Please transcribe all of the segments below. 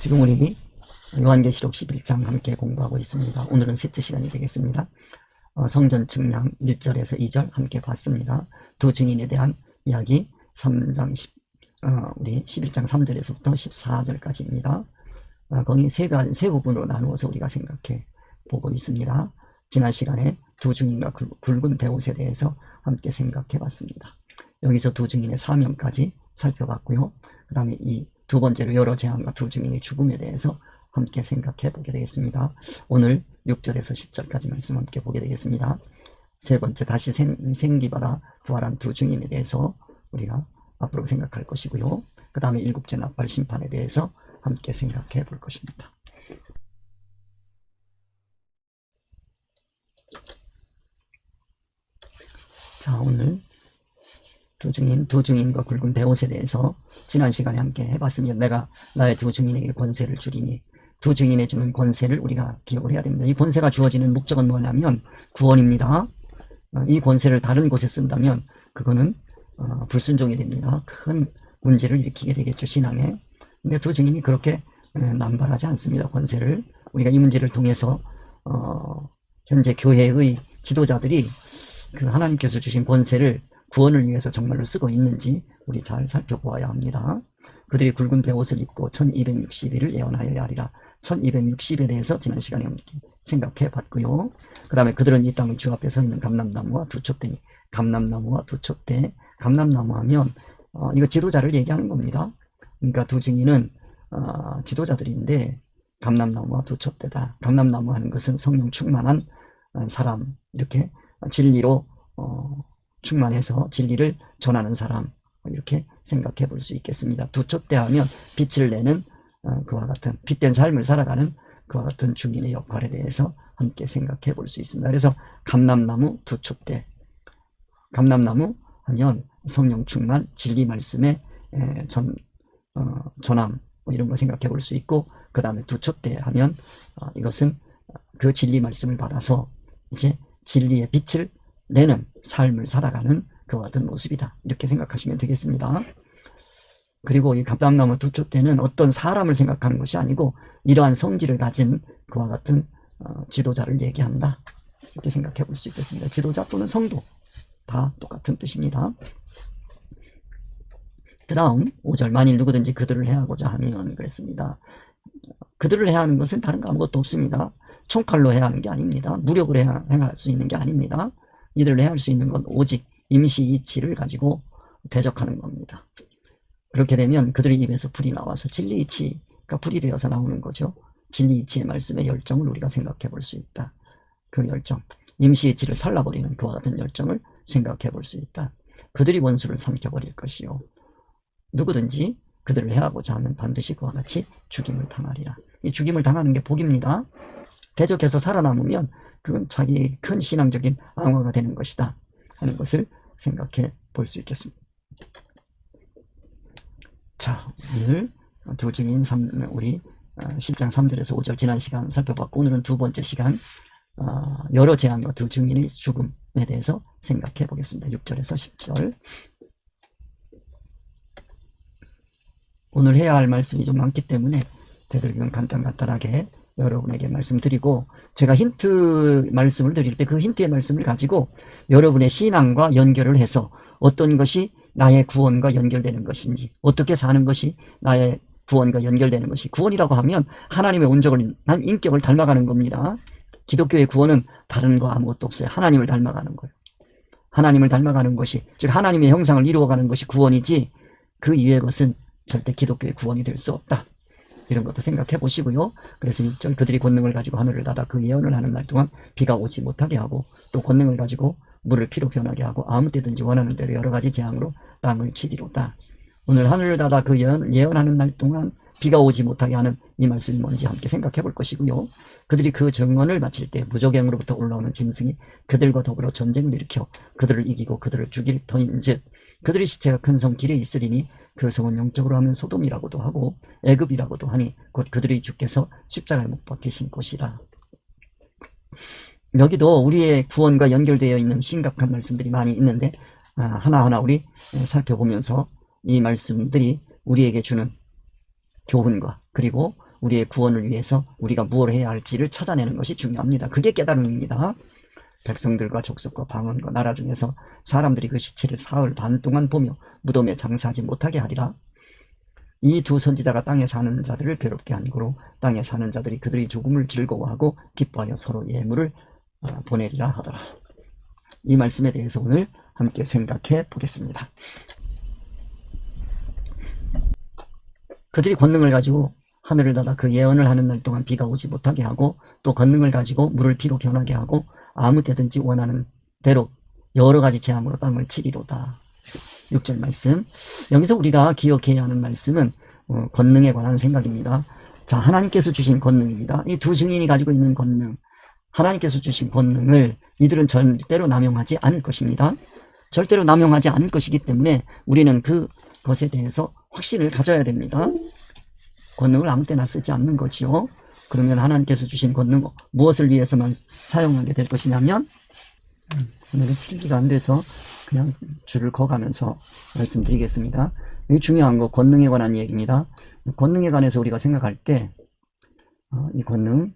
지금 우리 요한계시록 11장 함께 공부하고 있습니다. 오늘은 셋째 시간이 되겠습니다. 성전 측량 1절에서 2절 함께 봤습니다. 두 증인에 대한 이야기 3장 우리 11장 3절에서부터 14절까지입니다. 거기 세 부분으로 나누어서 우리가 생각해 보고 있습니다. 지난 시간에 두 증인과 굵은 배옷에 대해서 함께 생각해 봤습니다. 여기서 두 증인의 사명까지 살펴봤고요. 그 다음에 이 두 번째로 여러 재앙과 두 증인의 죽음에 대해서 함께 생각해 보게 되겠습니다. 오늘 6절에서 10절까지 말씀 함께 보게 되겠습니다. 세 번째, 다시 생기받아 부활한 두 증인에 대해서 우리가 앞으로 생각할 것이고요. 그 다음에 일곱째 나팔 심판에 대해서 함께 생각해 볼 것입니다. 자, 오늘 두 증인과 굵은 배옷에 대해서 지난 시간에 함께 해봤습니다. 내가 나의 두 증인에게 권세를 주리니, 두 증인에 주는 권세를 우리가 기억을 해야 됩니다. 이 권세가 주어지는 목적은 뭐냐면 구원입니다. 이 권세를 다른 곳에 쓴다면 그거는 불순종이 됩니다. 큰 문제를 일으키게 되겠죠, 신앙에. 근데 두 증인이 그렇게 남발하지 않습니다. 권세를. 우리가 이 문제를 통해서 현재 교회의 지도자들이 그 하나님께서 주신 권세를 구원을 위해서 정말로 쓰고 있는지 우리 잘 살펴보아야 합니다. 그들이 굵은 배옷을 입고 1260일을 예언하여야 하리라. 1260에 대해서 지난 시간에 생각해 봤고요. 그 다음에 그들은 이 땅의 주 앞에 서 있는 감람나무와 두 촛대니, 감람나무와 두 촛대. 감람나무 하면 이거 지도자를 얘기하는 겁니다. 그러니까 두 증인은 지도자들인데 감람나무와 두 촛대다. 감람나무 하는 것은 성령 충만한 사람, 이렇게 진리로 충만해서 진리를 전하는 사람, 이렇게 생각해 볼 수 있겠습니다. 두 촛대 하면 빛을 내는 그와 같은 빛된 삶을 살아가는 그와 같은 증인의 역할에 대해서 함께 생각해 볼 수 있습니다. 그래서 감람나무 두 촛대, 감람나무 하면 성령 충만, 진리 말씀의 전함, 이런 거 생각해 볼 수 있고, 그 다음에 두 촛대 하면 이것은 그 진리 말씀을 받아서 이제 진리의 빛을 내는 삶을 살아가는 그와 같은 모습이다, 이렇게 생각하시면 되겠습니다. 그리고 이 감람나무 두 촛대는 어떤 사람을 생각하는 것이 아니고 이러한 성질을 가진 그와 같은 지도자를 얘기한다, 이렇게 생각해 볼 수 있겠습니다. 지도자 또는 성도 다 똑같은 뜻입니다. 그 다음 5절, 만일 누구든지 그들을 해하고자 하면 그랬습니다. 그들을 해하는 것은 다른 거 아무것도 없습니다. 총칼로 해하는 게 아닙니다. 무력으로 행할 수 있는 게 아닙니다. 이들을 해할 수 있는 건 오직 임시 이치를 가지고 대적하는 겁니다. 그렇게 되면 그들의 입에서 불이 나와서 진리 이치가 불이 되어서 나오는 거죠. 진리 이치의 말씀의 열정을 우리가 생각해 볼 수 있다. 그 열정, 임시 이치를 살라버리는 그와 같은 열정을 생각해 볼 수 있다. 그들이 원수를 삼켜버릴 것이요, 누구든지 그들을 해하고자 하면 반드시 그와 같이 죽임을 당하리라. 이 죽임을 당하는 게 복입니다. 대적해서 살아남으면 그건 자기 큰 신앙적인 앙화가 되는 것이다 하는 것을 생각해 볼 수 있겠습니다. 자, 오늘 두 증인 우리 10장 3절에서 5절 지난 시간 살펴봤고, 오늘은 두 번째 시간 여러 재앙과 두 증인의 죽음에 대해서 생각해 보겠습니다. 6절에서 10절. 오늘 해야 할 말씀이 좀 많기 때문에 되도록이면 간단하게 여러분에게 말씀드리고, 제가 힌트 말씀을 드릴 때 그 힌트의 말씀을 가지고 여러분의 신앙과 연결을 해서 어떤 것이 나의 구원과 연결되는 것인지, 어떻게 사는 것이 나의 구원과 연결되는 것이, 구원이라고 하면 하나님의 온전한 인격을 닮아가는 겁니다. 기독교의 구원은 다른 거 아무것도 없어요. 하나님을 닮아가는 거예요. 하나님을 닮아가는 것이, 즉 하나님의 형상을 이루어가는 것이 구원이지, 그 이외의 것은 절대 기독교의 구원이 될 수 없다, 이런 것도 생각해 보시고요. 그래서 6절, 그들이 권능을 가지고 하늘을 닫아 그 예언을 하는 날 동안 비가 오지 못하게 하고, 또 권능을 가지고 물을 피로 변하게 하고 아무 때든지 원하는 대로 여러 가지 재앙으로 땅을 치리로다. 오늘 하늘을 닫아 그 예언하는 날 동안 비가 오지 못하게 하는 이 말씀이 뭔지 함께 생각해 볼 것이고요. 그들이 그 정언을 마칠 때 무저갱으로부터 올라오는 짐승이 그들과 더불어 전쟁을 일으켜 그들을 이기고 그들을 죽일 터인즉 그들의 시체가 큰 성 길에 있으리니 그 성은 영적으로 하면 소돔이라고도 하고 애굽이라고도 하니 곧 그들의 주께서 십자가에 못 박히신 곳이라. 여기도 우리의 구원과 연결되어 있는 심각한 말씀들이 많이 있는데 하나하나 우리 살펴보면서 이 말씀들이 우리에게 주는 교훈과, 그리고 우리의 구원을 위해서 우리가 무엇을 해야 할지를 찾아내는 것이 중요합니다. 그게 깨달음입니다. 백성들과 족속과 방언과 나라 중에서 사람들이 그 시체를 사흘 반 동안 보며 무덤에 장사하지 못하게 하리라. 이 두 선지자가 땅에 사는 자들을 괴롭게 한 고로 땅에 사는 자들이 그들의 죽음을 즐거워하고 기뻐하여 서로 예물을 보내리라 하더라. 이 말씀에 대해서 오늘 함께 생각해 보겠습니다. 그들이 권능을 가지고 하늘을 닫아 그 예언을 하는 날 동안 비가 오지 못하게 하고, 또 권능을 가지고 물을 피로 변하게 하고 아무 때든지 원하는 대로 여러 가지 재앙으로 땅을 치리로다. 6절 말씀. 여기서 우리가 기억해야 하는 말씀은 권능에 관한 생각입니다. 자, 하나님께서 주신 권능입니다. 이 두 증인이 가지고 있는 권능, 하나님께서 주신 권능을 이들은 절대로 남용하지 않을 것입니다. 절대로 남용하지 않을 것이기 때문에 우리는 그것에 대해서 확신을 가져야 됩니다. 권능을 아무 때나 쓰지 않는 거지요. 그러면 하나님께서 주신 권능 무엇을 위해서만 사용하게 될 것이냐면, 오늘은 필기가 안 돼서 그냥 줄을 그어가면서 말씀드리겠습니다. 이 중요한 거 권능에 관한 얘기입니다. 권능에 관해서 우리가 생각할 때 이 권능,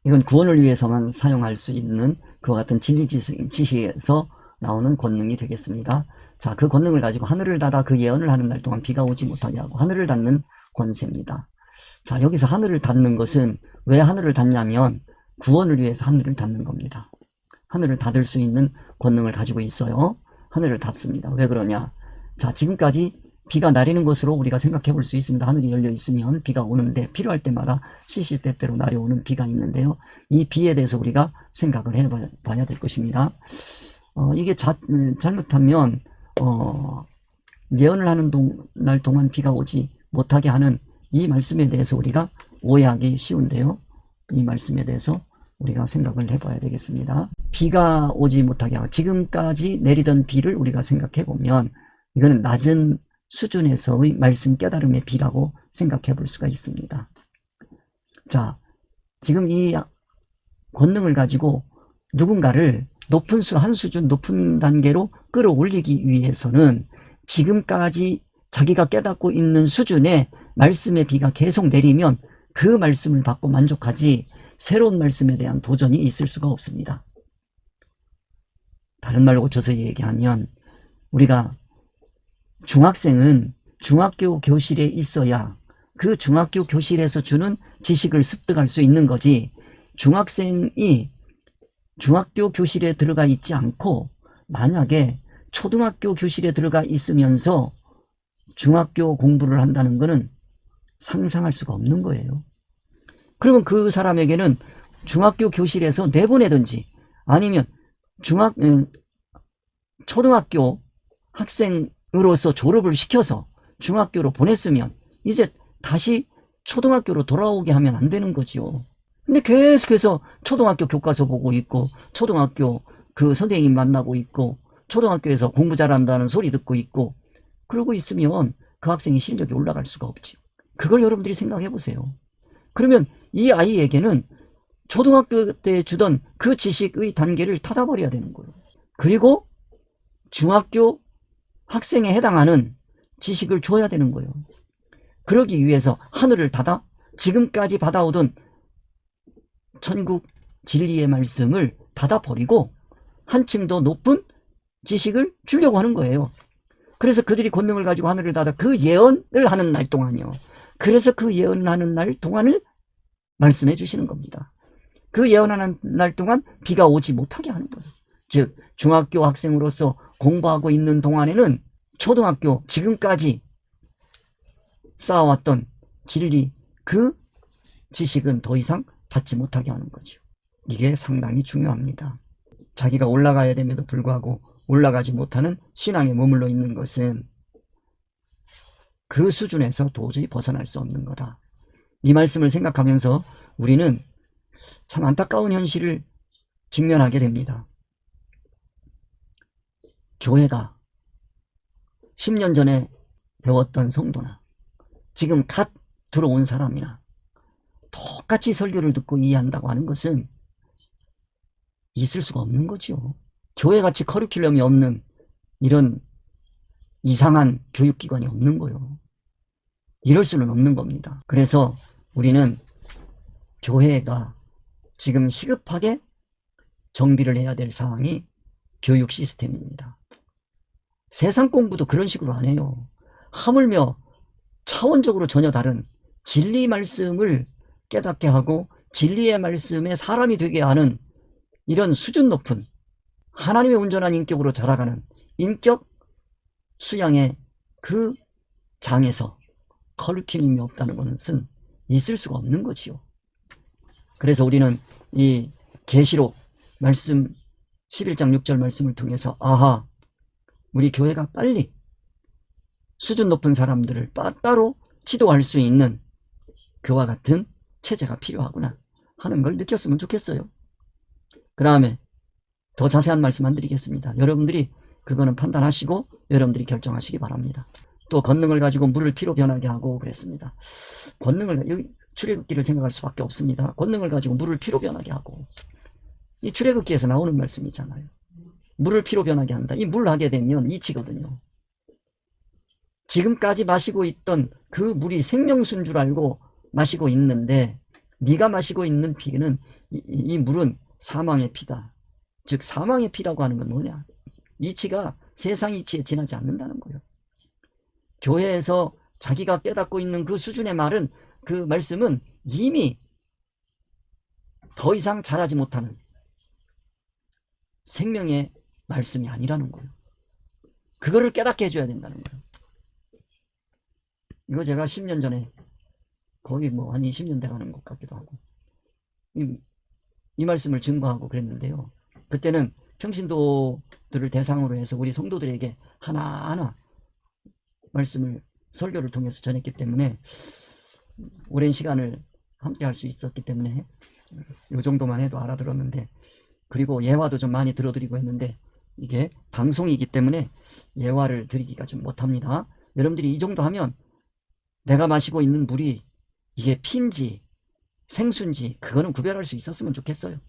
이건 구원을 위해서만 사용할 수 있는 그와 같은 진리 지식에서 나오는 권능이 되겠습니다. 자, 그 권능을 가지고 하늘을 닫아 그 예언을 하는 날 동안 비가 오지 못하게 하고 하늘을 닫는 권세입니다. 자, 여기서 하늘을 닫는 것은 왜 하늘을 닫냐면 구원을 위해서 하늘을 닫는 겁니다. 하늘을 닫을 수 있는 권능을 가지고 있어요. 하늘을 닫습니다. 왜 그러냐? 자, 지금까지 비가 내리는 것으로 우리가 생각해 볼 수 있습니다. 하늘이 열려 있으면 비가 오는데 필요할 때마다 시시때때로 내려오는 비가 있는데요. 이 비에 대해서 우리가 생각을 해봐야 될 것입니다. 이게 잘못하면 예언을 하는 날 동안 비가 오지 못하게 하는 이 말씀에 대해서 우리가 오해하기 쉬운데요. 이 말씀에 대해서 우리가 생각을 해봐야 되겠습니다. 비가 오지 못하게 하고 지금까지 내리던 비를 우리가 생각해 보면 이거는 낮은 수준에서의 말씀 깨달음의 비라고 생각해 볼 수가 있습니다. 자, 지금 이 권능을 가지고 누군가를 높은 한 수준 높은 단계로 끌어올리기 위해서는 지금까지 자기가 깨닫고 있는 수준의 말씀의 비가 계속 내리면 그 말씀을 받고 만족하지 새로운 말씀에 대한 도전이 있을 수가 없습니다. 다른 말로 고쳐서 얘기하면 우리가 중학생은 중학교 교실에 있어야 그 중학교 교실에서 주는 지식을 습득할 수 있는 거지, 중학생이 중학교 교실에 들어가 있지 않고 만약에 초등학교 교실에 들어가 있으면서 중학교 공부를 한다는 것은 상상할 수가 없는 거예요. 그러면 그 사람에게는 중학교 교실에서 내보내든지 아니면 초등학교 학생으로서 졸업을 시켜서 중학교로 보냈으면 이제 다시 초등학교로 돌아오게 하면 안 되는 거지요. 근데 계속해서 초등학교 교과서 보고 있고 초등학교 그 선생님 만나고 있고 초등학교에서 공부 잘한다는 소리 듣고 있고 그러고 있으면 그 학생이 실력이 올라갈 수가 없지요. 그걸 여러분들이 생각해 보세요. 그러면 이 아이에게는 초등학교 때 주던 그 지식의 단계를 닫아버려야 되는 거예요. 그리고 중학교 학생에 해당하는 지식을 줘야 되는 거예요. 그러기 위해서 하늘을 닫아 지금까지 받아오던 천국 진리의 말씀을 닫아버리고 한층 더 높은 지식을 주려고 하는 거예요. 그래서 그들이 권능을 가지고 하늘을 닫아 그 예언을 하는 날 동안이요. 그래서 그 예언을 하는 날 동안을 말씀해 주시는 겁니다. 그 예언하는 날 동안 비가 오지 못하게 하는 거예요. 즉 중학교 학생으로서 공부하고 있는 동안에는 초등학교 지금까지 쌓아왔던 진리 그 지식은 더 이상 받지 못하게 하는 거죠. 이게 상당히 중요합니다. 자기가 올라가야 됨에도 불구하고 올라가지 못하는 신앙에 머물러 있는 것은 그 수준에서 도저히 벗어날 수 없는 거다. 이 말씀을 생각하면서 우리는 참 안타까운 현실을 직면하게 됩니다. 교회가 10년 전에 배웠던 성도나 지금 갓 들어온 사람이나 똑같이 설교를 듣고 이해한다고 하는 것은 있을 수가 없는 거죠. 교회같이 커리큘럼이 없는 이런 이상한 교육기관이 없는 거예요. 이럴 수는 없는 겁니다. 그래서 우리는 교회가 지금 시급하게 정비를 해야 될 상황이 교육 시스템입니다. 세상 공부도 그런 식으로 안 해요. 하물며 차원적으로 전혀 다른 진리 말씀을 깨닫게 하고 진리의 말씀에 사람이 되게 하는 이런 수준 높은 하나님의 온전한 인격으로 자라가는 인격 수양의 그 장에서 가르침이 없다는 것은 있을 수가 없는 거지요. 그래서 우리는 이 계시록 말씀 11장 6절 말씀을 통해서 아하, 우리 교회가 빨리 수준 높은 사람들을 따로 지도할 수 있는 그와 같은 체제가 필요하구나 하는 걸 느꼈으면 좋겠어요. 그 다음에 더 자세한 말씀 안 드리겠습니다. 여러분들이 그거는 판단하시고 여러분들이 결정하시기 바랍니다. 또 권능을 가지고 물을 피로 변하게 하고 그랬습니다. 권능을, 여기 출애굽기를 생각할 수밖에 없습니다. 권능을 가지고 물을 피로 변하게 하고, 이 출애굽기에서 나오는 말씀이잖아요. 물을 피로 변하게 한다. 이 물 하게 되면 이치거든요. 지금까지 마시고 있던 그 물이 생명수인 줄 알고 마시고 있는데, 네가 마시고 있는 피는 이 물은 사망의 피다. 즉 사망의 피라고 하는 건 뭐냐? 이치가 세상 이치에 지나지 않는다는 거예요. 교회에서 자기가 깨닫고 있는 그 수준의 말은, 그 말씀은 이미 더 이상 자라지 못하는 생명의 말씀이 아니라는 거예요. 그거를 깨닫게 해줘야 된다는 거예요. 이거 제가 10년 전에 거의 뭐 한 20년 돼가는 것 같기도 하고 이 말씀을 증거하고 그랬는데요. 그때는 평신도들을 대상으로 해서 우리 성도들에게 하나하나 말씀을 설교를 통해서 전했기 때문에 오랜 시간을 함께 할 수 있었기 때문에 이 정도만 해도 알아들었는데, 그리고 예화도 좀 많이 들어드리고 했는데 이게 방송이기 때문에 예화를 드리기가 좀 못합니다. 여러분들이 이 정도 하면 내가 마시고 있는 물이 이게 피인지 생수인지 그거는 구별할 수 있었으면 좋겠어요.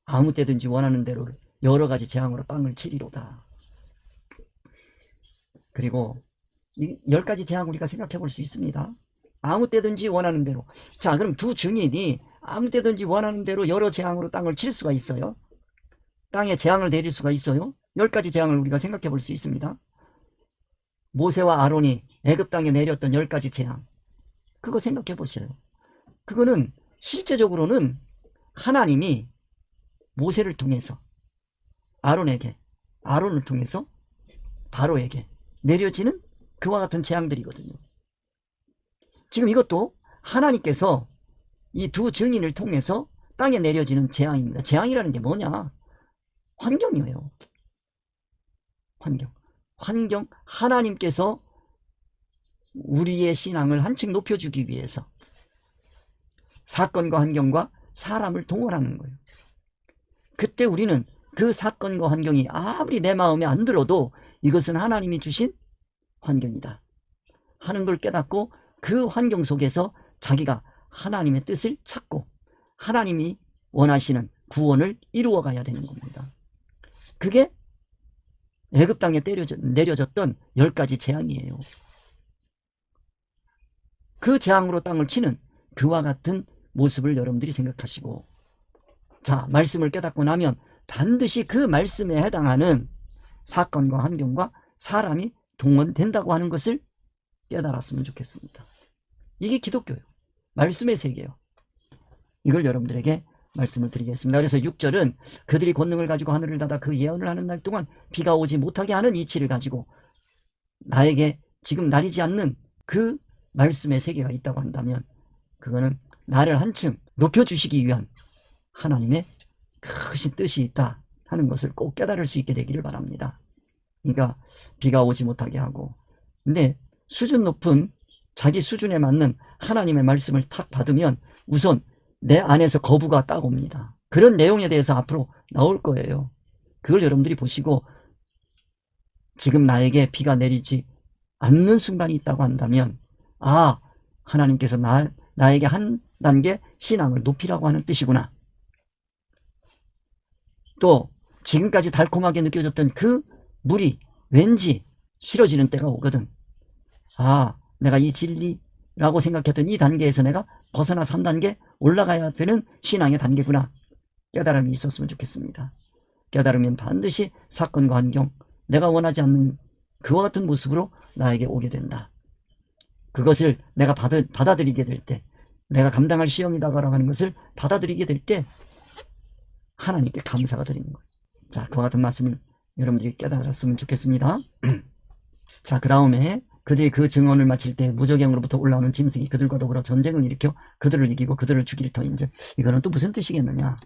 아무 때든지 원하는 대로 여러 가지 재앙으로 땅을 치리로다. 그리고 이 10가지 재앙 우리가 생각해 볼 수 있습니다. 아무 때든지 원하는 대로. 자, 그럼 두 증인이 아무 때든지 원하는 대로 여러 재앙으로 땅을 칠 수가 있어요? 땅에 재앙을 내릴 수가 있어요? 10가지 재앙을 우리가 생각해 볼 수 있습니다. 모세와 아론이 애굽 땅에 내렸던 10가지 재앙, 그거 생각해 보세요. 그거는 실제적으로는 하나님이 모세를 통해서 아론을 통해서 바로에게 내려지는 그와 같은 재앙들이거든요. 지금 이것도 하나님께서 이 두 증인을 통해서 땅에 내려지는 재앙입니다. 재앙이라는 게 뭐냐? 환경이에요. 환경. 하나님께서 우리의 신앙을 한층 높여주기 위해서 사건과 환경과 사람을 동원하는 거예요. 그때 우리는 그 사건과 환경이 아무리 내 마음에 안 들어도 이것은 하나님이 주신 환경이다 하는 걸 깨닫고 그 환경 속에서 자기가 하나님의 뜻을 찾고 하나님이 원하시는 구원을 이루어 가야 되는 겁니다. 그게 애굽 땅에 내려졌던 10가지 재앙이에요. 그 재앙으로 땅을 치는 그와 같은 모습을 여러분들이 생각하시고, 자, 말씀을 깨닫고 나면 반드시 그 말씀에 해당하는 사건과 환경과 사람이 동원된다고 하는 것을 깨달았으면 좋겠습니다. 이게 기독교예요. 말씀의 세계예요. 이걸 여러분들에게 말씀을 드리겠습니다. 그래서 6절은 그들이 권능을 가지고 하늘을 닫아 그 예언을 하는 날 동안 비가 오지 못하게 하는 이치를 가지고 나에게 지금 나리지 않는 그 말씀의 세계가 있다고 한다면 그거는 나를 한층 높여주시기 위한 하나님의 크신 뜻이 있다 하는 것을 꼭 깨달을 수 있게 되기를 바랍니다. 그러니까 비가 오지 못하게 하고, 근데 수준 높은 자기 수준에 맞는 하나님의 말씀을 탁 받으면 우선 내 안에서 거부가 딱 옵니다. 그런 내용에 대해서 앞으로 나올 거예요. 그걸 여러분들이 보시고 지금 나에게 비가 내리지 않는 순간이 있다고 한다면, 아, 하나님께서 나에게 한 단계 신앙을 높이라고 하는 뜻이구나. 또 지금까지 달콤하게 느껴졌던 그 물이 왠지 싫어지는 때가 오거든. 아, 내가 이 진리라고 생각했던 이 단계에서 내가 벗어나서 한 단계 올라가야 되는 신앙의 단계구나. 깨달음이 있었으면 좋겠습니다. 깨달으면 반드시 사건과 환경, 내가 원하지 않는 그와 같은 모습으로 나에게 오게 된다. 그것을 내가 받아들이게 될 때, 내가 감당할 시험이다라고 하는 것을 받아들이게 될 때 하나님께 감사가 드리는 거예요. 자, 그와 같은 말씀을 여러분들이 깨달았으면 좋겠습니다. 자, 그 다음에 그들이 그 증언을 마칠 때 무저갱으로부터 올라오는 짐승이 그들과 더불어 전쟁을 일으켜 그들을 이기고 그들을 죽일 터인즉, 이거는 또 무슨 뜻이겠느냐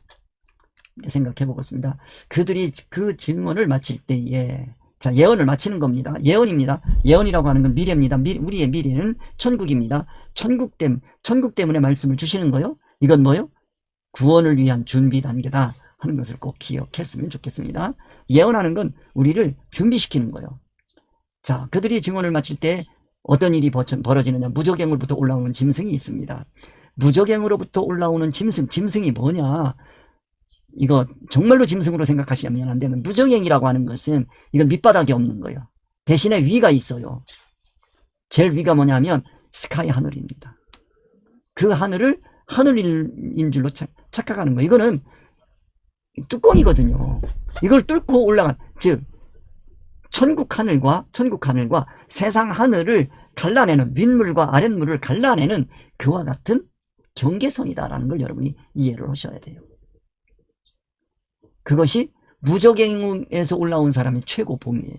생각해 보겠습니다. 그들이 그 증언을 마칠 때에, 자, 예언을 마치는 겁니다. 예언입니다. 예언이라고 하는 건 미래입니다. 우리의 미래는 천국입니다. 천국 때문에 말씀을 주시는 거요. 이건 뭐요? 구원을 위한 준비 단계다 하는 것을 꼭 기억했으면 좋겠습니다. 예언하는 건 우리를 준비시키는 거예요. 자, 그들이 증언을 마칠 때 어떤 일이 벌어지느냐. 무저갱으로부터 올라오는 짐승이 있습니다. 무저갱으로부터 올라오는 짐승이 뭐냐. 이거 정말로 짐승으로 생각하시면 안 되는, 무저갱이라고 하는 것은 이건 밑바닥이 없는 거예요. 대신에 위가 있어요. 제일 위가 뭐냐면 스카이, 하늘입니다. 그 하늘을 하늘인 줄로 착각하는 거예요. 이거는 뚜껑이거든요. 이걸 뚫고 올라간, 즉 천국 하늘과 세상 하늘을 갈라내는, 윗물과 아랫물을 갈라내는 그와 같은 경계선이다라는 걸 여러분이 이해를 하셔야 돼요. 그것이 무저갱에서 올라온 사람의 최고 복이에요.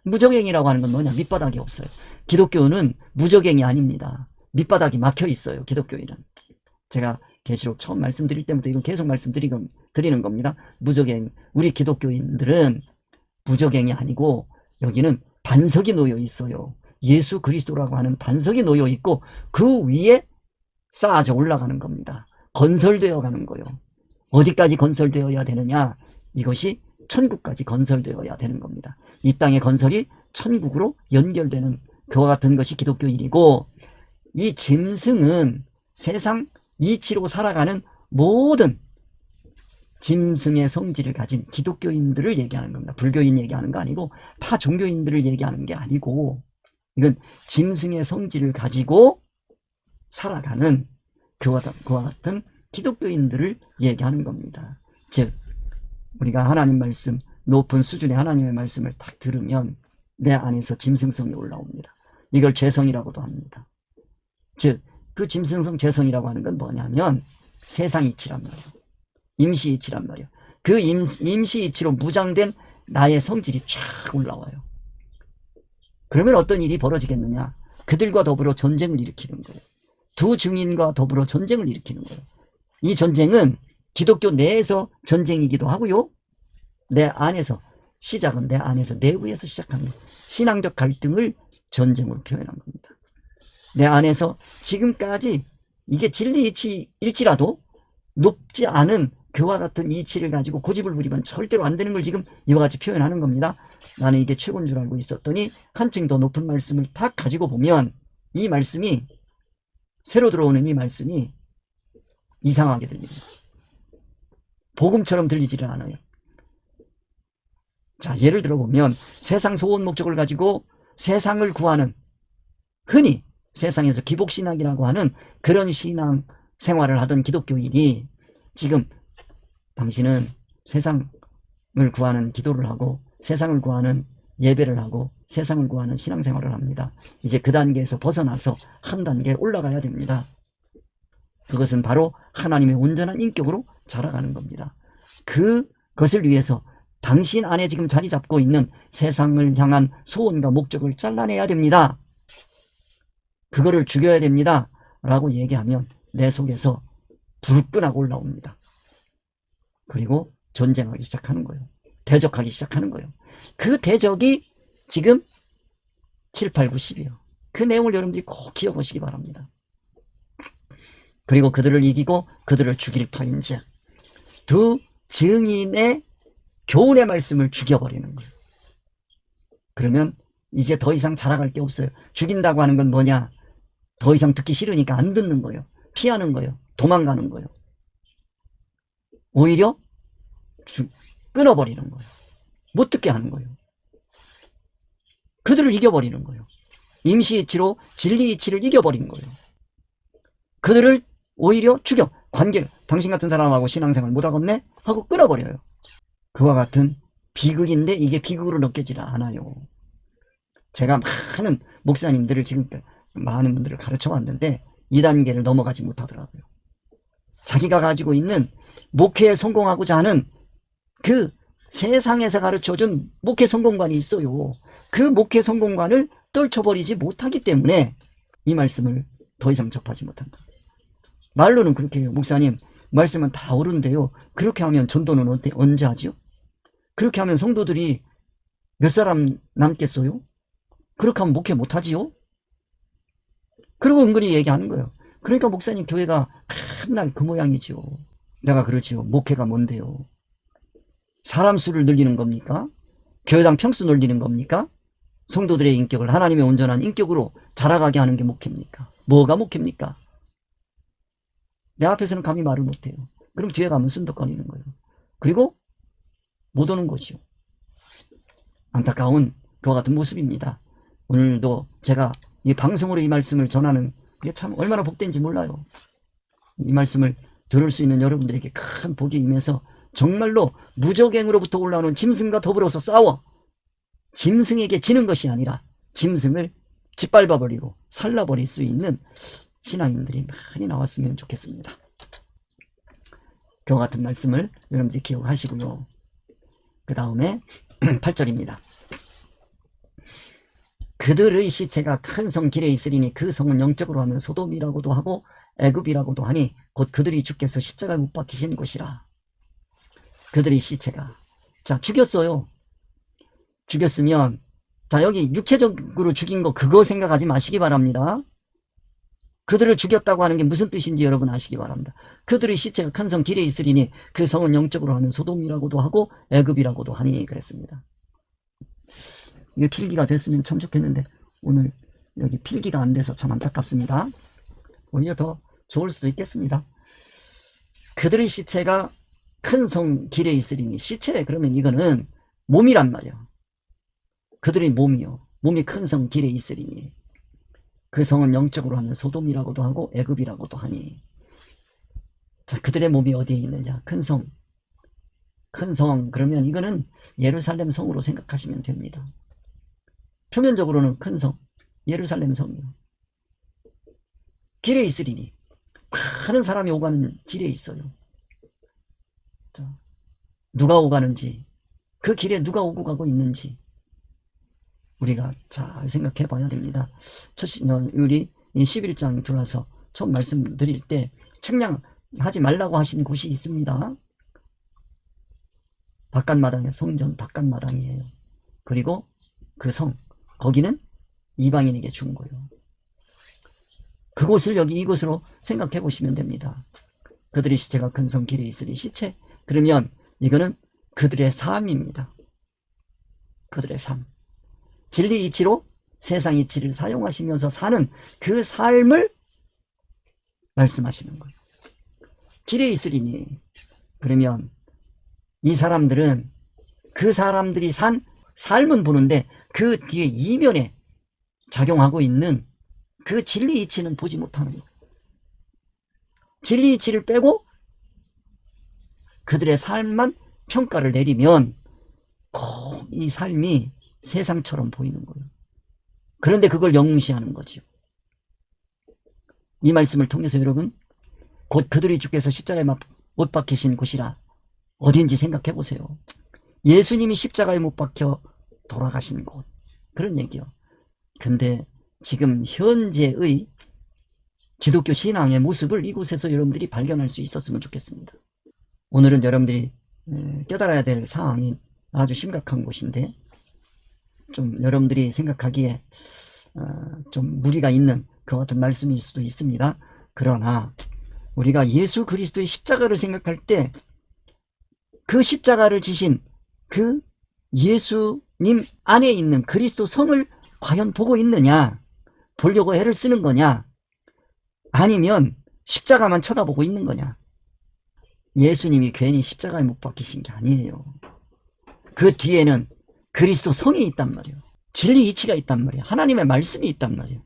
무저갱이라고 하는 건 뭐냐? 밑바닥이 없어요. 기독교는 무저갱이 아닙니다. 밑바닥이 막혀 있어요. 기독교인은. 제가 계시록 처음 말씀드릴 때부터 이건 계속 말씀드리는 겁니다. 무저갱, 우리 기독교인들은 무저갱이 아니고 여기는 반석이 놓여 있어요. 예수 그리스도라고 하는 반석이 놓여 있고 그 위에 쌓아져 올라가는 겁니다. 건설되어 가는 거예요. 어디까지 건설되어야 되느냐? 이것이 천국까지 건설되어야 되는 겁니다. 이 땅의 건설이 천국으로 연결되는 그와 같은 것이 기독교인이고, 이 짐승은 세상 이치로 살아가는 모든 짐승의 성질을 가진 기독교인들을 얘기하는 겁니다. 불교인 얘기하는 거 아니고, 타 종교인들을 얘기하는 게 아니고, 이건 짐승의 성질을 가지고 살아가는 그와 같은 기독교인들을 얘기하는 겁니다. 즉, 우리가 하나님 말씀, 높은 수준의 하나님의 말씀을 딱 들으면 내 안에서 짐승성이 올라옵니다. 이걸 죄성이라고도 합니다. 즉, 그 짐승성 죄성이라고 하는 건 뭐냐면 세상 이치란 말이에요. 임시 이치란 말이에요. 그 임시 이치로 무장된 나의 성질이 쫙 올라와요. 그러면 어떤 일이 벌어지겠느냐? 그들과 더불어 전쟁을 일으키는 거예요. 두 증인과 더불어 전쟁을 일으키는 거예요. 이 전쟁은 기독교 내에서 전쟁이기도 하고요. 내 안에서, 시작은 내 안에서, 내부에서 시작하는 거예요. 신앙적 갈등을 전쟁으로 표현한 겁니다. 내 안에서 지금까지 이게 진리 이치일지라도 높지 않은 그와 같은 이치를 가지고 고집을 부리면 절대로 안 되는 걸 지금 이와 같이 표현하는 겁니다. 나는 이게 최고인 줄 알고 있었더니 한층 더 높은 말씀을 딱 가지고 보면 이 말씀이, 새로 들어오는 이 말씀이 이상하게 들립니다. 복음처럼 들리지를 않아요. 자, 예를 들어보면 세상 소원 목적을 가지고 세상을 구하는, 흔히 세상에서 기복신앙이라고 하는 그런 신앙 생활을 하던 기독교인이 지금 당신은 세상을 구하는 기도를 하고 세상을 구하는 예배를 하고 세상을 구하는 신앙생활을 합니다. 이제 그 단계에서 벗어나서 한 단계 올라가야 됩니다. 그것은 바로 하나님의 온전한 인격으로 자라가는 겁니다. 그것을 위해서 당신 안에 지금 자리 잡고 있는 세상을 향한 소원과 목적을 잘라내야 됩니다. 그거를 죽여야 됩니다. 라고 얘기하면 내 속에서 불끈하고 올라옵니다. 그리고 전쟁하기 시작하는 거예요. 대적하기 시작하는 거예요. 그 대적이 지금 7, 8, 9, 10이에요. 그 내용을 여러분들이 꼭 기억하시기 바랍니다. 그리고 그들을 이기고 그들을 죽일 터인즉, 두 증인의 교훈의 말씀을 죽여버리는 거예요. 그러면 이제 더 이상 자라갈 게 없어요. 죽인다고 하는 건 뭐냐? 더 이상 듣기 싫으니까 안 듣는 거예요. 피하는 거예요. 도망가는 거예요. 오히려 끊어버리는 거예요. 못 듣게 하는 거예요. 그들을 이겨버리는 거예요. 임시 이치로 진리 이치를 이겨버린 거예요. 그들을 오히려 죽여, 관계를, 당신 같은 사람하고 신앙생활 못하겠네? 하고 끊어버려요. 그와 같은 비극인데 이게 비극으로 느껴지지 않아요. 제가 많은 목사님들을 지금까지 많은 분들을 가르쳐 왔는데 이 단계를 넘어가지 못하더라고요. 자기가 가지고 있는 목회에 성공하고자 하는 그 세상에서 가르쳐준 목회 성공관이 있어요. 그 목회 성공관을 떨쳐버리지 못하기 때문에 이 말씀을 더 이상 접하지 못한다. 말로는 그렇게 해요. 목사님, 말씀은 다 옳은데요. 그렇게 하면 전도는 언제 하죠? 그렇게 하면 성도들이 몇 사람 남겠어요? 그렇게 하면 목회 못하지요? 그리고 은근히 얘기하는 거예요. 그러니까 목사님 교회가 맨날 그 모양이지요. 내가 그러지요. 목회가 뭔데요? 사람 수를 늘리는 겁니까? 교회당 평수 늘리는 겁니까? 성도들의 인격을 하나님의 온전한 인격으로 자라가게 하는 게 목회입니까? 뭐가 목회입니까? 내 앞에서는 감히 말을 못해요. 그럼 뒤에 가면 쓴덕거리는 거예요. 그리고 못 오는 거죠. 안타까운 그와 같은 모습입니다. 오늘도 제가 이 방송으로 이 말씀을 전하는 게 참 얼마나 복된지 몰라요. 이 말씀을 들을 수 있는 여러분들에게 큰 복이 임해서 정말로 무적행으로부터 올라오는 짐승과 더불어서 싸워 짐승에게 지는 것이 아니라 짐승을 짓밟아버리고 살라버릴 수 있는 신앙인들이 많이 나왔으면 좋겠습니다. 그와 같은 말씀을 여러분들이 기억하시고요. 그 다음에 8절입니다. 그들의 시체가 큰 성 길에 있으리니 그 성은 영적으로 하면 소돔이라고도 하고 애굽이라고도 하니 곧 그들이 주께서 십자가에 못 박히신 곳이라. 그들의 시체가, 자, 죽였어요. 죽였으면, 자, 여기 육체적으로 죽인 거 그거 생각하지 마시기 바랍니다. 그들을 죽였다고 하는 게 무슨 뜻인지 여러분 아시기 바랍니다. 그들의 시체가 큰 성 길에 있으리니 그 성은 영적으로 하면 소돔이라고도 하고 애굽이라고도 하니 그랬습니다. 이게 필기가 됐으면 참 좋겠는데 오늘 여기 필기가 안 돼서 참 안타깝습니다. 오히려 더 좋을 수도 있겠습니다. 그들의 시체가 큰 성 길에 있으리니, 시체 그러면 이거는 몸이란 말이야. 그들의 몸이요. 몸이 큰 성 길에 있으리니 그 성은 영적으로 하면 소돔이라고도 하고 애굽이라고도 하니. 자, 그들의 몸이 어디에 있느냐? 큰 성. 큰 성 그러면 이거는 예루살렘 성으로 생각하시면 됩니다. 표면적으로는 큰 성, 예루살렘 성이요. 길에 있으리니 많은 사람이 오가는 길에 있어요. 자, 누가 오가는지, 그 길에 누가 오고 가고 있는지 우리가 잘 생각해 봐야 됩니다. 우리 11장 들어와서 처음 말씀드릴 때 측량하지 말라고 하신 곳이 있습니다. 바깥마당에, 성전 바깥마당이에요. 그리고 그 성, 거기는 이방인에게 준 거예요. 그곳을 여기 이곳으로 생각해 보시면 됩니다. 그들의 시체가 큰 성 길에 있으니, 시체 그러면 이거는 그들의 삶입니다. 그들의 삶. 진리 이치로 세상 이치를 사용하시면서 사는 그 삶을 말씀하시는 거예요. 길에 있으리니 그러면 이 사람들은 그 사람들이 산 삶은 보는데 그 뒤에 이면에 작용하고 있는 그 진리 이치는 보지 못하는 거예요. 진리 이치를 빼고 그들의 삶만 평가를 내리면 이 삶이 세상처럼 보이는 거예요. 그런데 그걸 영무시하는 거죠. 이 말씀을 통해서 여러분, 곧 그들이 주께서 십자가에 못 박히신 곳이라 어딘지 생각해 보세요. 예수님이 십자가에 못 박혀 돌아가신 곳, 그런 얘기요. 근데 지금 현재의 기독교 신앙의 모습을 이곳에서 여러분들이 발견할 수 있었으면 좋겠습니다. 오늘은 여러분들이 깨달아야 될 상황이 아주 심각한 곳인데 좀 여러분들이 생각하기에 좀 무리가 있는 그 같은 말씀일 수도 있습니다. 그러나 우리가 예수 그리스도의 십자가를 생각할 때 그 십자가를 지신 그 예수님 안에 있는 그리스도 성을 과연 보고 있느냐, 보려고 애를 쓰는 거냐, 아니면 십자가만 쳐다보고 있는 거냐. 예수님이 괜히 십자가에 못 박히신 게 아니에요. 그 뒤에는 그리스도 성이 있단 말이에요. 진리 이치가 있단 말이야. 하나님의 말씀이 있단 말이야.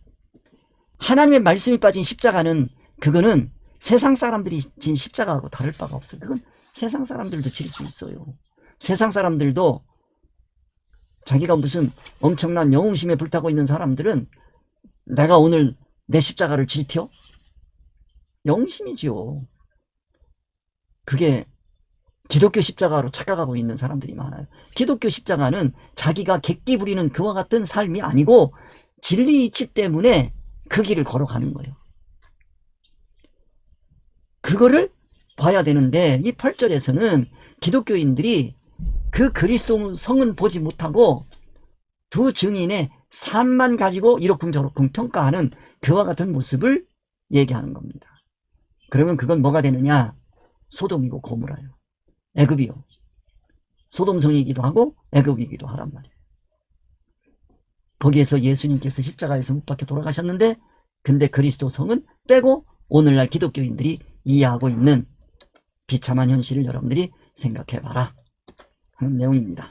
하나님의 말씀이 빠진 십자가는, 그거는 세상 사람들이 진 십자가하고 다를 바가 없어요. 그건 세상 사람들도 질 수 있어요. 세상 사람들도 자기가 무슨 엄청난 영웅심에 불타고 있는 사람들은 내가 오늘 내 십자가를 질텨? 영웅심이지요. 그게 기독교 십자가로 착각하고 있는 사람들이 많아요. 기독교 십자가는 자기가 객기 부리는 그와 같은 삶이 아니고 진리 이치 때문에 그 길을 걸어가는 거예요. 그거를 봐야 되는데 이 8절에서는 기독교인들이 그 그리스도 성은 보지 못하고 두 증인의 삶만 가지고 이러쿵저러쿵 평가하는 그와 같은 모습을 얘기하는 겁니다. 그러면 그건 뭐가 되느냐? 소돔이고 고모라요. 애굽이요. 소돔성이기도 하고 애굽이기도 하란 말이에요. 거기에서 예수님께서 십자가에서 못 박혀 돌아가셨는데, 근데 그리스도 성은 빼고 오늘날 기독교인들이 이해하고 있는 비참한 현실을 여러분들이 생각해봐라 하는 내용입니다.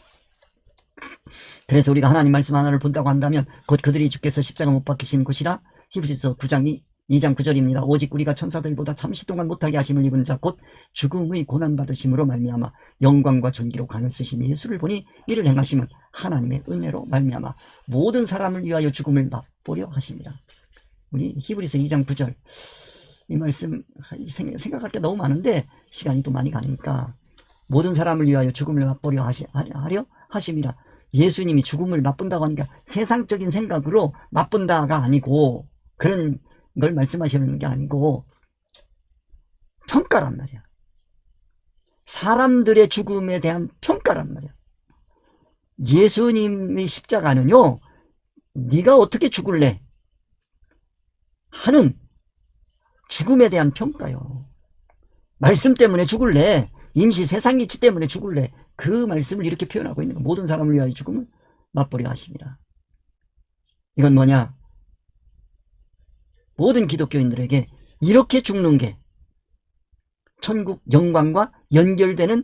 그래서 우리가 하나님 말씀 하나를 본다고 한다면 곧 그들이 주께서 십자가 못 박히신 곳이라. 히브리서 2장 9절입니다. 오직 우리가 천사들보다 잠시 동안 못하게 하심을 입은 자 곧 죽음의 고난받으심으로 말미암아 영광과 존귀로 관을 쓰신 예수를 보니 이를 행하심은 하나님의 은혜로 말미암아 모든 사람을 위하여 죽음을 맛보려 하심이라. 우리 히브리서 2장 9절 이 말씀 생각할 게 너무 많은데 시간이 또 많이 가니까, 모든 사람을 위하여 죽음을 맛보려 하려 하심이라. 예수님이 죽음을 맛본다고 하니까 세상적인 생각으로 맛본다가 아니고, 그런 걸 말씀하시는 게 아니고 평가란 말이야. 사람들의 죽음에 대한 평가란 말이야. 예수님의 십자가는요, 네가 어떻게 죽을래 하는 죽음에 대한 평가요. 말씀 때문에 죽을래, 임시 세상 이치 때문에 죽을래, 그 말씀을 이렇게 표현하고 있는 거. 모든 사람을 위하여 죽음을 맛보려 하심이라. 이건 뭐냐? 모든 기독교인들에게 이렇게 죽는 게 천국 영광과 연결되는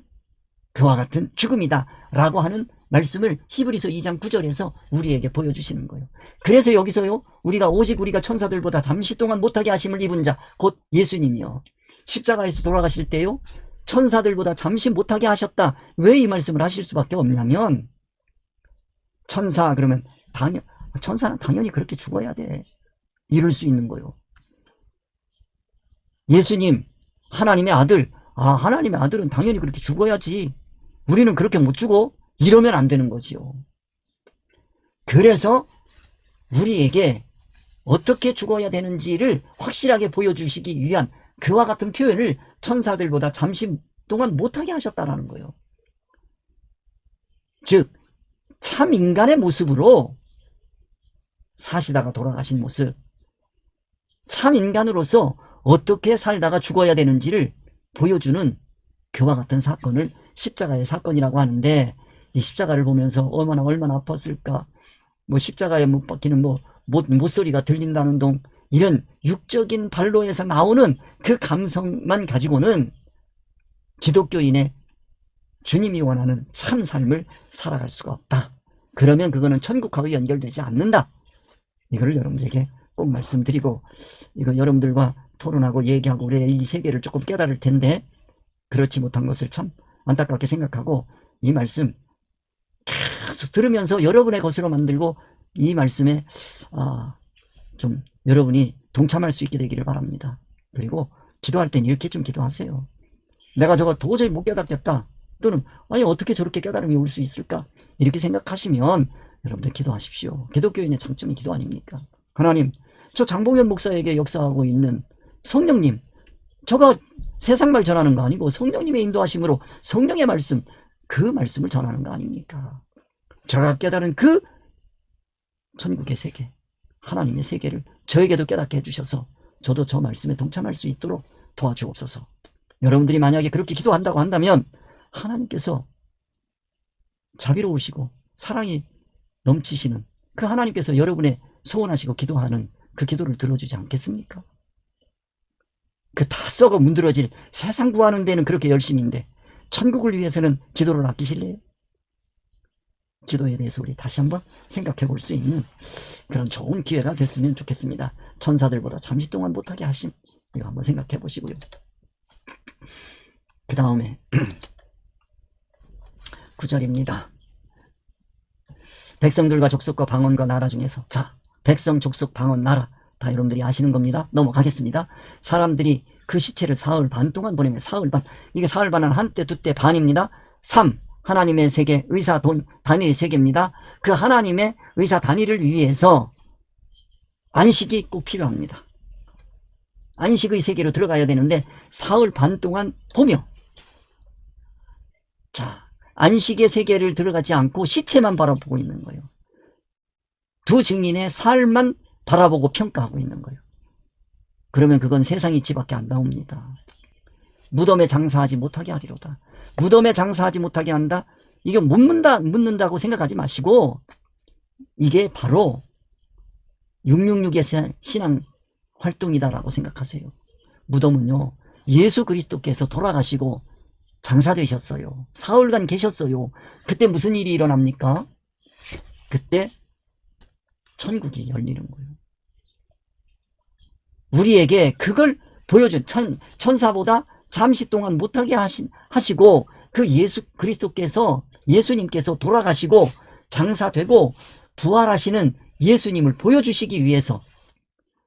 그와 같은 죽음이다 라고 하는 말씀을 히브리서 2장 9절에서 우리에게 보여주시는 거예요. 그래서 여기서요, 우리가 오직 우리가 천사들보다 잠시 동안 못하게 하심을 입은 자 곧 예수님이요, 십자가에서 돌아가실 때요 천사들보다 잠시 못하게 하셨다. 왜 이 말씀을 하실 수밖에 없냐면, 천사 그러면 천사는 당연히 그렇게 죽어야 돼. 이럴 수 있는 거요. 예수님 하나님의 아들, 하나님의 아들은 당연히 그렇게 죽어야지, 우리는 그렇게 못 죽어, 이러면 안 되는 거지요. 그래서 우리에게 어떻게 죽어야 되는지를 확실하게 보여주시기 위한 그와 같은 표현을 천사들보다 잠시 동안 못하게 하셨다라는 거예요. 즉 참 인간의 모습으로 사시다가 돌아가신 모습, 참 인간으로서 어떻게 살다가 죽어야 되는지를 보여주는 그와 같은 사건을 십자가의 사건이라고 하는데, 이 십자가를 보면서 얼마나 아팠을까. 뭐 십자가에 못 박히는 못소리가 들린다는 동, 이런 육적인 발로에서 나오는 그 감성만 가지고는 기독교인의 주님이 원하는 참 삶을 살아갈 수가 없다. 그러면 그거는 천국하고 연결되지 않는다. 이거를 여러분들에게 꼭 말씀드리고, 이거 여러분들과 토론하고 얘기하고 우리의 이 세계를 조금 깨달을 텐데 그렇지 못한 것을 참 안타깝게 생각하고, 이 말씀 계속 들으면서 여러분의 것으로 만들고 이 말씀에 좀 여러분이 동참할 수 있게 되기를 바랍니다. 그리고 기도할 땐 이렇게 좀 기도하세요. 내가 저거 도저히 못 깨닫겠다, 또는 아니 어떻게 저렇게 깨달음이 올 수 있을까, 이렇게 생각하시면 여러분들 기도하십시오. 기독교인의 장점이 기도 아닙니까? 하나님, 저 장봉현 목사에게 역사하고 있는 성령님, 저가 세상말 전하는 거 아니고 성령님의 인도하심으로 성령의 말씀, 그 말씀을 전하는 거 아닙니까? 저가 깨달은 그 천국의 세계, 하나님의 세계를 저에게도 깨닫게 해주셔서 저도 저 말씀에 동참할 수 있도록 도와주옵소서. 여러분들이 만약에 그렇게 기도한다고 한다면 하나님께서 자비로우시고 사랑이 넘치시는 그 하나님께서 여러분의 소원하시고 기도하는 그 기도를 들어주지 않겠습니까? 그 다 썩어 문드러질 세상 구하는 데는 그렇게 열심인데 천국을 위해서는 기도를 아끼실래요? 기도에 대해서 우리 다시 한번 생각해 볼 수 있는 그런 좋은 기회가 됐으면 좋겠습니다. 천사들보다 잠시 동안 못하게 하심, 이거 한번 생각해 보시고요. 그 다음에 9절입니다. 백성들과 족속과 방언과 나라 중에서, 자, 백성, 족속, 방언, 나라 다 여러분들이 아시는 겁니다. 넘어가겠습니다. 사람들이 그 시체를 사흘 반 동안 보내면, 사흘 반, 이게 사흘 반은 한때 두때 반입니다. 3. 하나님의 세계, 의사 단위의 세계입니다. 그 하나님의 의사 단위를 위해서 안식이 꼭 필요합니다. 안식의 세계로 들어가야 되는데 사흘 반 동안 보며, 자, 안식의 세계를 들어가지 않고 시체만 바라보고 있는 거예요. 두 증인의 삶만 바라보고 평가하고 있는 거예요. 그러면 그건 세상 이치밖에 안 나옵니다. 무덤에 장사하지 못하게 하리로다. 무덤에 장사하지 못하게 한다? 이게 묻는다고 생각하지 마시고, 이게 바로 666의 신앙 활동이다라고 생각하세요. 무덤은요, 예수 그리스도께서 돌아가시고 장사되셨어요. 사흘간 계셨어요. 그때 무슨 일이 일어납니까? 그때 천국이 열리는 거예요. 우리에게 그걸 보여준, 천사보다 잠시 동안 못하게 하시고, 그 예수 그리스도께서, 예수님께서 돌아가시고 장사되고 부활하시는 예수님을 보여주시기 위해서,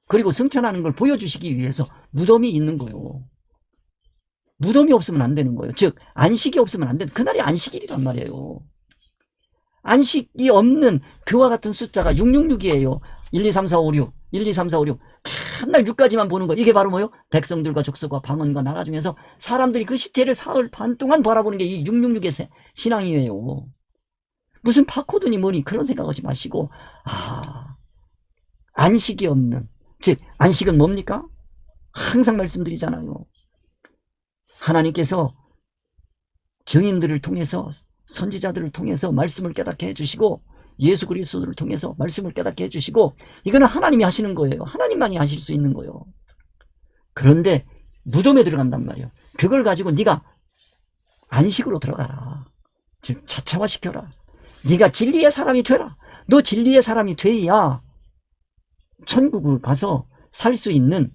그리고 승천하는 걸 보여주시기 위해서 무덤이 있는 거예요. 무덤이 없으면 안 되는 거예요. 즉 안식이 없으면 안 되는, 그날이 안식일이란 말이에요. 안식이 없는 그와 같은 숫자가 666이에요. 1, 2, 3, 4, 5, 6 1, 2, 3, 4, 5, 6 맨날 6까지만 보는 거. 이게 바로 뭐요? 백성들과 족속과 방언과 나라 중에서 사람들이 그 시체를 사흘 반 동안 바라보는 게 이 666의 신앙이에요. 무슨 파코드니 뭐니 그런 생각하지 마시고, 안식이 없는, 즉 안식은 뭡니까? 항상 말씀드리잖아요. 하나님께서 증인들을 통해서, 선지자들을 통해서 말씀을 깨닫게 해주시고, 예수 그리스도를 통해서 말씀을 깨닫게 해주시고, 이거는 하나님이 하시는 거예요. 하나님만이 하실 수 있는 거예요. 그런데 무덤에 들어간단 말이에요. 그걸 가지고 네가 안식으로 들어가라. 즉 자체화시켜라. 네가 진리의 사람이 되라. 너 진리의 사람이 돼야 천국에 가서 살 수 있는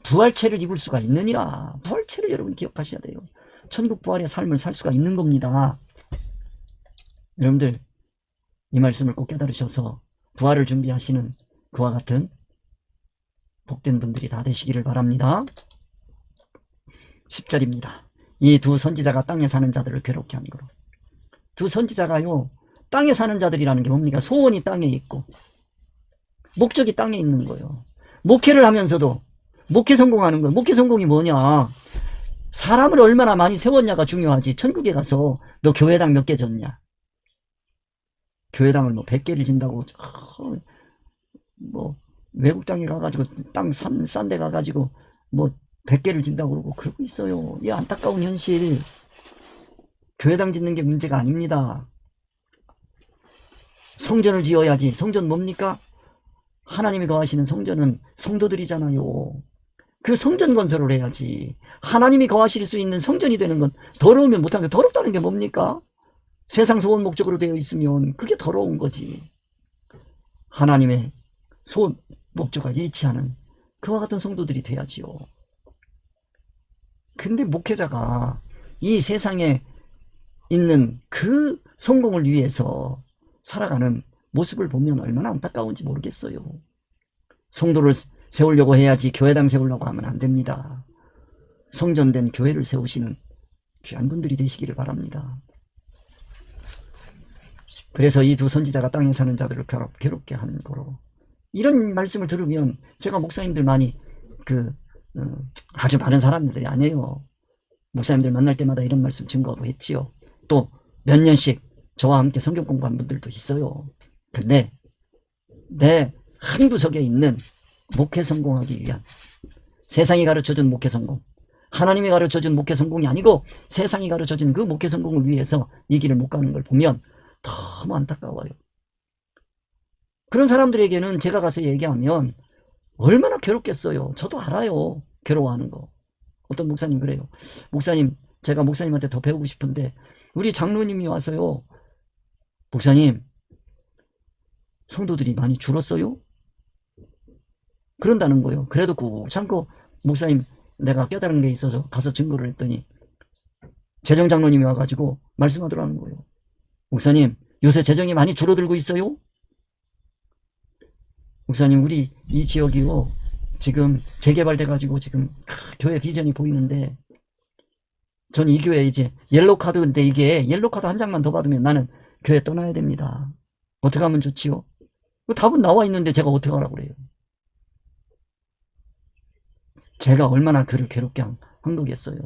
부활체를 입을 수가 있느니라. 부활체를 여러분 기억하셔야 돼요. 천국 부활의 삶을 살 수가 있는 겁니다. 여러분들 이 말씀을 꼭 깨달으셔서 부활을 준비하시는 그와 같은 복된 분들이 다 되시기를 바랍니다. 10절입니다. 이 두 선지자가 땅에 사는 자들을 괴롭게 한 거로. 두 선지자가요, 땅에 사는 자들이라는 게 뭡니까? 소원이 땅에 있고 목적이 땅에 있는 거예요. 목회를 하면서도 목회 성공하는 거예요. 목회 성공이 뭐냐? 사람을 얼마나 많이 세웠냐가 중요하지. 천국에 가서 너 교회당 몇 개 졌냐? 교회당을 뭐 100개를 진다고, 뭐 외국 땅에 가가지고 땅 싼 데 가가지고 뭐 100개를 진다고 그러고 그러고 있어요. 이 안타까운 현실. 교회당 짓는 게 문제가 아닙니다. 성전을 지어야지. 성전 뭡니까? 하나님이 거하시는 성전은 성도들이잖아요. 그 성전 건설을 해야지. 하나님이 거하실 수 있는 성전이 되는 건 더러우면 못하는 게, 더럽다는 게 뭡니까? 세상 소원 목적으로 되어 있으면 그게 더러운 거지. 하나님의 소원 목적과 일치하는 그와 같은 성도들이 돼야지요. 근데 목회자가 이 세상에 있는 그 성공을 위해서 살아가는 모습을 보면 얼마나 안타까운지 모르겠어요. 성도를 세우려고 해야지 교회당 세우려고 하면 안 됩니다. 성전된 교회를 세우시는 귀한 분들이 되시기를 바랍니다. 그래서 이 두 선지자가 땅에 사는 자들을 괴롭게 하는 거로. 이런 말씀을 들으면 제가 목사님들 많이 아주 많은 사람들이 아니에요. 목사님들 만날 때마다 이런 말씀 증거하고 했지요. 또 몇 년씩 저와 함께 성경 공부한 분들도 있어요. 근데 내 한 구석에 있는 목회 성공하기 위한, 세상이 가르쳐준 목회 성공, 하나님이 가르쳐준 목회 성공이 아니고 세상이 가르쳐준 그 목회 성공을 위해서 이 길을 못 가는 걸 보면 너무 안타까워요. 그런 사람들에게는 제가 가서 얘기하면 얼마나 괴롭겠어요. 저도 알아요. 괴로워하는 거. 어떤 목사님 그래요. 목사님, 제가 목사님한테 더 배우고 싶은데 우리 장로님이 와서요, 목사님, 성도들이 많이 줄었어요? 그런다는 거예요. 그래도 꾹 참고, 목사님, 내가 깨달은 게 있어서 가서 증거를 했더니 재정장로님이 와가지고 말씀하더라는 거예요. 목사님, 요새 재정이 많이 줄어들고 있어요? 목사님, 우리 이 지역이요, 지금 재개발돼가지고 지금 교회 비전이 보이는데, 전 이 교회 이제 옐로카드인데, 이게 옐로카드 한 장만 더 받으면 나는 교회 떠나야 됩니다. 어떻게 하면 좋지요? 답은 나와 있는데 제가 어떻게 하라고 그래요? 제가 얼마나 그를 괴롭게 한 거겠어요.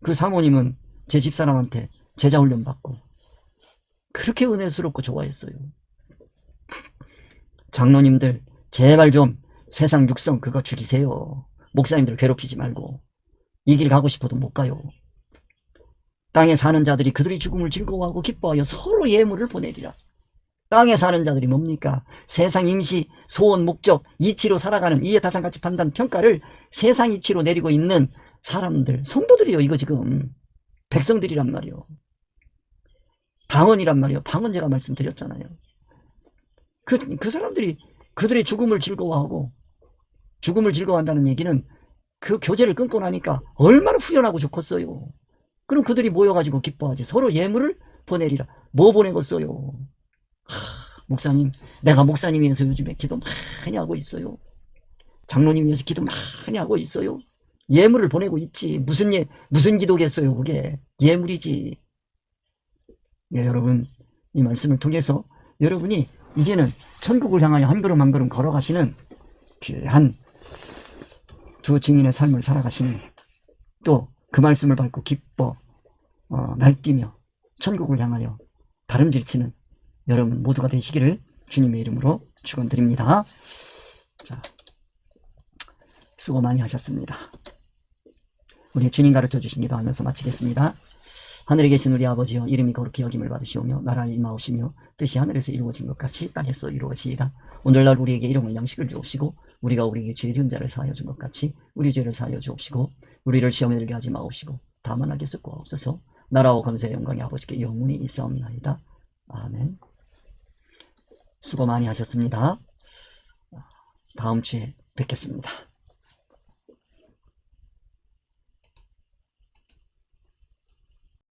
그 사모님은 제 집사람한테 제자 훈련 받고 그렇게 은혜스럽고 좋아했어요. 장로님들 제발 좀 세상 육성 그거 죽이세요. 목사님들 괴롭히지 말고. 이 길 가고 싶어도 못 가요. 땅에 사는 자들이 그들의 죽음을 즐거워하고 기뻐하여 서로 예물을 보내리라. 땅에 사는 자들이 뭡니까? 세상 임시, 소원, 목적, 이치로 살아가는 이해타산가치 판단, 평가를 세상 이치로 내리고 있는 사람들, 성도들이요. 이거 지금 백성들이란 말이요. 방언이란 말이요. 방언 제가 말씀드렸잖아요. 그 사람들이 그들의 죽음을 즐거워하고, 죽음을 즐거워한다는 얘기는 그 교제를 끊고 나니까 얼마나 후련하고 좋겠어요. 그럼 그들이 모여가지고 기뻐하지. 서로 예물을 보내리라. 뭐 보내겠어요? 목사님, 내가 목사님 위해서 요즘에 기도 많이 하고 있어요. 장로님 위해서 기도 많이 하고 있어요. 예물을 보내고 있지. 무슨 기도겠어요, 그게. 예물이지. 예, 여러분, 이 말씀을 통해서 여러분이 이제는 천국을 향하여 한 걸음 한 걸음 걸어가시는 귀한 두 증인의 삶을 살아가시는, 또 그 말씀을 밟고 기뻐 날뛰며 천국을 향하여 다름질치는 여러분 모두가 되시기를 주님의 이름으로 축원드립니다. 자, 수고 많이 하셨습니다. 우리 주님 가르쳐 주신 기도하면서 마치겠습니다. 하늘에 계신 우리 아버지여, 이름이 거룩히 여김을 받으시오며 나라에 임하오시며 뜻이 하늘에서 이루어진 것 같이 땅에서 이루어지이다. 오늘날 우리에게 일용할 양식을 주옵시고 우리가 우리에게 죄 지은 자를 사하여 준 것 같이 우리 죄를 사하여 주옵시고 우리를 시험에 들게 하지 마옵시고 다만 하게 섞어옵소서. 나라와 권세의 영광이 아버지께 영원히 있사옵나이다. 아멘. 수고 많이 하셨습니다. 다음 주에 뵙겠습니다.